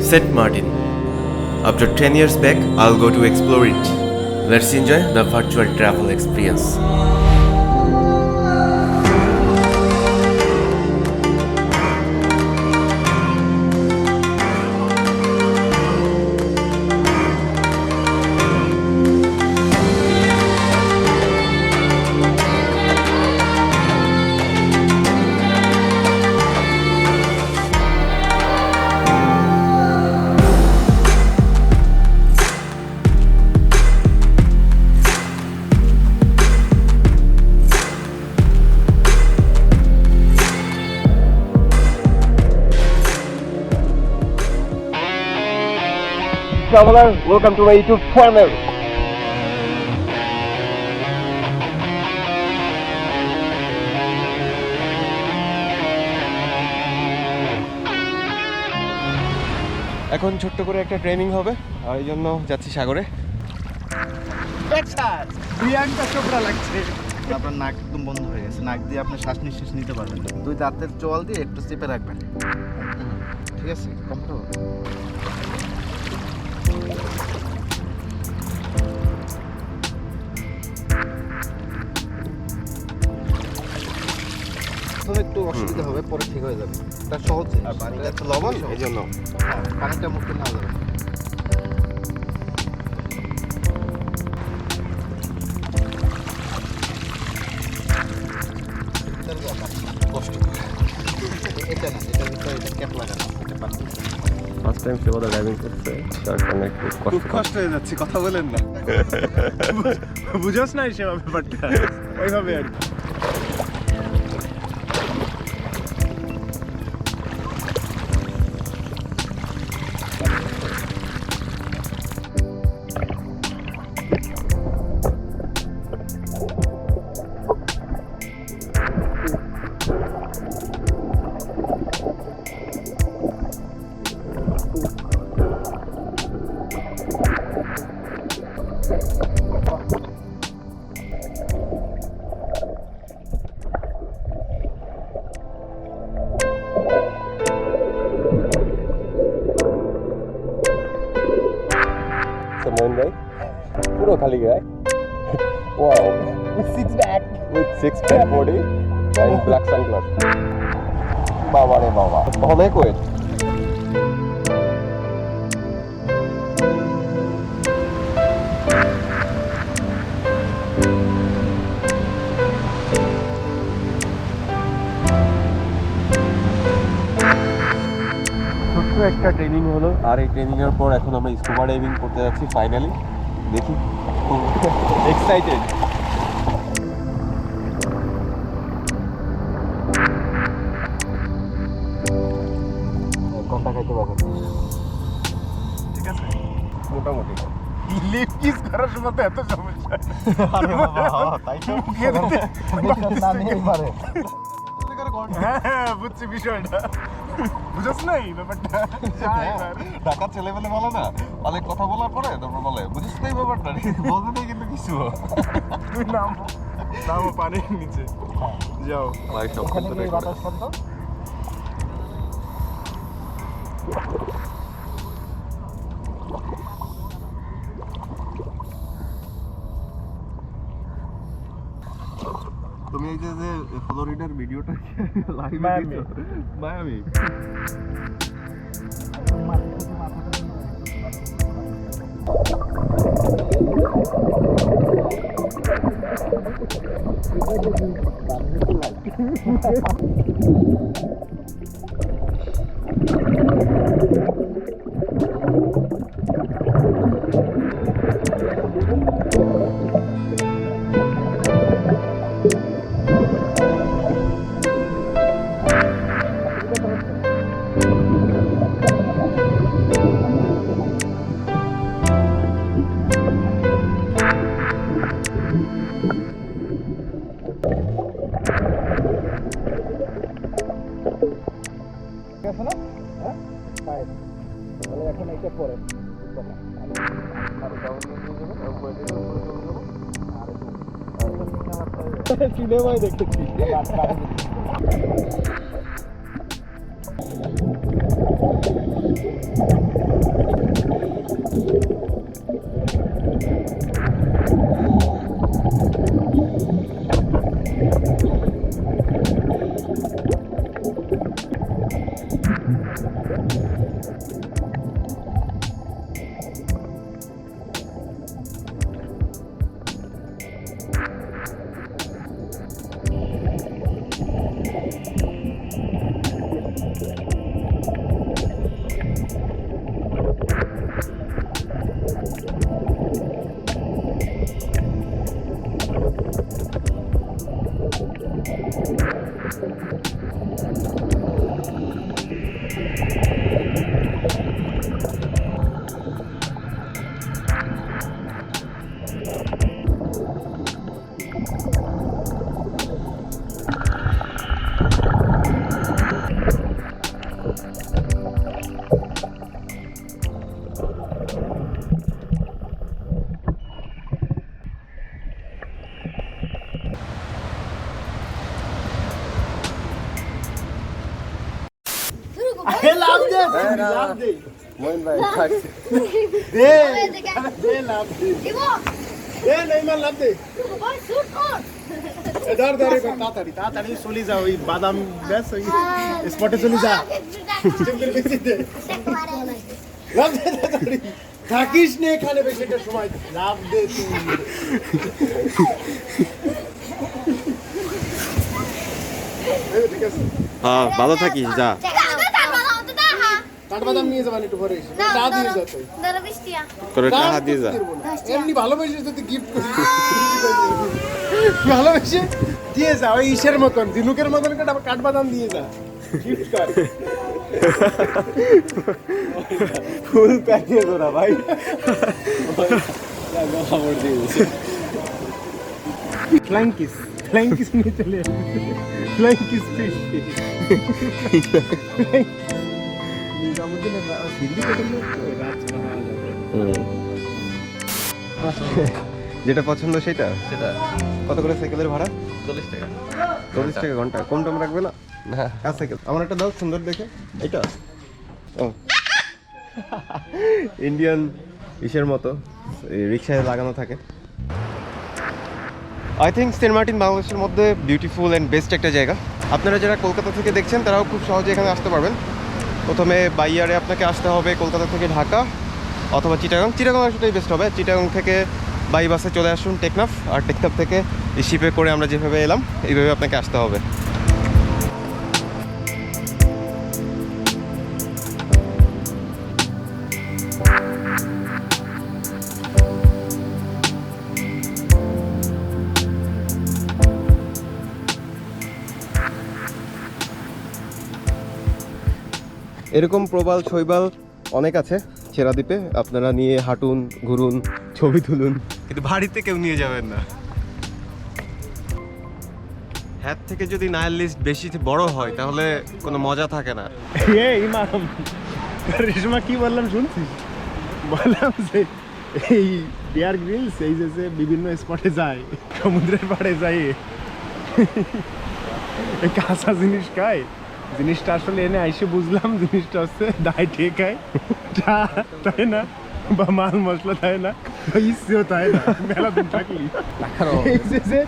Saint Martin. After 10 years back, I'll go to explore it. Let's enjoy the virtual travel experience. Traveller, welcome to my YouTube channel. এখন ছোট্ট করে একটা training হবে আর এই জন্য যাচ্ছি সাগরে। প্রিয়াঙ্কা চোপড়া লাগছে। আপনার নাক একদম বন্ধ হয়ে গেছে, নাক দিয়ে আপনি শ্বাস নিঃশ্বাস নিতে পারবেন। দুই দাঁতের চোয়াল দিয়ে একটু চেপে রাখবেন, ঠিক আছে? কমফোর্টেবল। একটু অসুবিধা হবে, পরে ঠিক হয়ে যাবে। তার সহজ, আর পানিটা একটু লবণ, এই জন্য পানিটা মুক্ত না যাবে। এটা না, এটা ভিতরে এটা ক্যাপ লাগানো, এটা পানি। ফার্স্ট টাইম সেবা ড্রাইভিং করতে তার কারণে খুব কষ্ট হয়ে যাচ্ছে। কথা বলেন না, বুঝোস না সেবা ব্যাপারটা, ওইভাবে আর কি। পুরো খালি গায়ে। Wow, with six pack body and black sunglass. বাবা রে বাবা, অনেক ওয়েট। ছোট্ট একটা ট্রেনিং হলো, আর এই ট্রেনিং এর পর এখন আমরা স্কুবা ডাইভিং করতে যাচ্ছি ফাইনালি। দেখি, এক্সাইটেড। কোনটা খাইতে পারবেন? ঠিক আছে, মোটামুটি। লিপ কিস করার সময় তো এত সমস্যা। আরে বাবা, তাই তো না নিয়ে পারে। হ্যাঁ, বুঝছি বিষয়টা। বুঝছ নাই ব্যাপারটা? ঢাকার ছেলেবেলে বলে না, অনেক কথা বলার পরে তারপর বলে বুঝছ নাই ব্যাপারটা, বলতে নেই কিন্তু কিছু। তুই নামো পানির নিচে যাও, সব কিন্তু বাতাস করতো। তুমি এই যে ফ্লোরিডার ভিডিওটা লাইভে দিছো, মায়ামি। এখন এটা পরে সিনেমায় দেখেছি। मोइन भाई दे लाभ दे नहीं मान लाभ दे इधर इधर ताताड़ी चली जाओ बादाम बेस स्पॉटे चली जा लाभ दे ताताड़ी থাকিস নে এখানে বেশিটা সময় লাভ দে তুই ঠিক আছে হ্যাঁ ভালো থাকিস যা কাঠবাদাম নিয়ে যাবেন একটু পরে চা দিয়ে যা তুই করে টাকা দিয়ে যা এমনি ভালোবেসে যদি গিফট করি ভালোবেসে দিয়ে যা ওই ইসের মতন দিনুকের মতন কাঠবাদাম দিয়ে যা গিফট কর ফুল প্যাকেজ ওরা ভাই খবর দিয়ে ফ্ল্যাঙ্কিস নিয়ে চলে ফ্ল্যাঙ্কিস ফিশ যেটা পছন্দ সেটা সেটা কত করে সাইকেলের ভাড়া 40 টাকা 40 টাকা ঘন্টা কম টম রাখবে না না সাইকেল আমার একটা দাও সুন্দর দেখে এটা ও ইন্ডিয়ান ইসের মতো রিক্সায় লাগানো থাকে আই থিঙ্ক সেন্ট মার্টিন বাংলাদেশের মধ্যে বিউটিফুল অ্যান্ড বেস্ট একটা জায়গা আপনারা যারা কলকাতা থেকে দেখছেন তারাও খুব সহজে এখানে আসতে পারবেন প্রথমে বাইয়ারে আপনাকে আসতে হবে কলকাতা থেকে ঢাকা অথবা চিটাগাং আসলেই বেস্ট হবে চিটাগাং থেকে বাই বাসে চলে আসুন টেকনাফ আর টেকনাফ থেকে শিপে করে আমরা যেভাবে এলাম এইভাবে আপনাকে আসতে হবে এরকম প্রবাল শৈবাল অনেক আছে ছেড়া দ্বীপে আপনারা নিয়ে হাঁটুন ঘুরুন ছবি তুলুন কিন্তু বাড়িতে কেউ নিয়ে যাবেন না হ্যাট থেকে যদি নাইল লিস্ট বেশি বড় হয় তাহলে কোনো মজা থাকে না ইমাম রেশমা কি বললাম শুনছিস বললাম যে এই বিয়ার গ্রিলস এই যে বিভিন্ন স্পটে যায় সমুদ্রের পাড়ে যায় কাঁচা জিনিস খায় জিনিসটা আসলে এনে আইসে বুঝলাম জিনিসটা হচ্ছে দায় ঠেকায় তাই না বা মাল মশলা তাই না ইচ্ছেও তাই না মেলা দিন থাকলি যে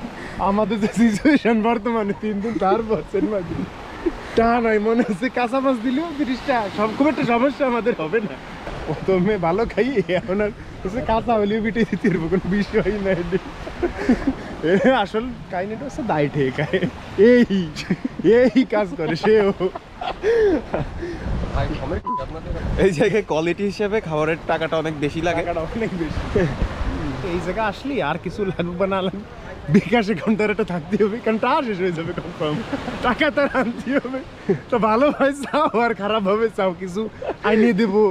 আমাদের যে সিচুয়েশন বর্তমানে 3 দিন তারপর টা নয় মনে হচ্ছে কাঁচা মাছ দিলেও জিনিসটা খুব একটা সমস্যা আমাদের হবে না প্রথমে ভালো খাই এখন আর হচ্ছে কাঁচা হলেও বিটে দিতে পারবো কোনো বিষয় নাই আসল কাহিনীটা হচ্ছে দায় ঠেকায় এই কাজ করে সেও এই জায়গায় কোয়ালিটি হিসেবে খাবারের টাকাটা অনেক বেশি লাগে অনেক বেশি এই জায়গায় আসলি আর কিছু লাগবে না লাগবে বিকাশ অ্যাকাউন্টার একটা থাকতে হবে কারণ টাকা শেষ হয়ে যাবে কম টাকা তো আনতে হবে তো ভালো হয় চাও আর খারাপ হবে চাও কিছু আইনে দেবো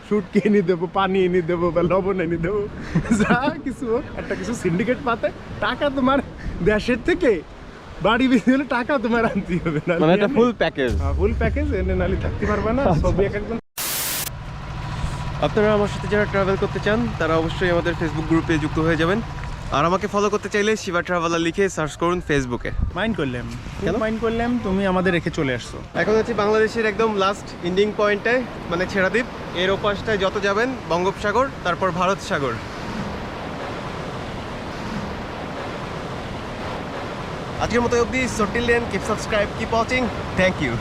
শুট এনে দেবো পানি এনে দেবো বা লবণ এনে দেবো যা কিছু হোক একটা কিছু সিন্ডিকেট পাতে টাকা তোমার দেশের থেকে বাড়ি বেশি হলে টাকা তোমার আনতে হবে না মানে একটা ফুল প্যাকেজ এনে নালি থাকতে পারবে না সবই একদম আপনারা আমার সাথে যারা ট্রাভেল করতে চান তারা অবশ্যই আমাদের ফেসবুক গ্রুপে যুক্ত হয়ে যাবেন আর আমাকে ফলো করতে চাইলে শিবা ট্রাভেলার লিখে সার্চ করুন ফেসবুকে। মাইন্ড করলাম, কেন? মাইন্ড করলাম, তুমি আমাদের রেখে চলে আসছো। এখন হচ্ছে বাংলাদেশের একদম লাস্ট এন্ডিং পয়েন্টে, মানে ছেড়া দ্বীপ। এর ওপাশটায় যত যাবেন বঙ্গোপসাগর, তারপর ভারত সাগর। আজকের মতো অবধি। So till then, keep subscribe, keep watching, thank you.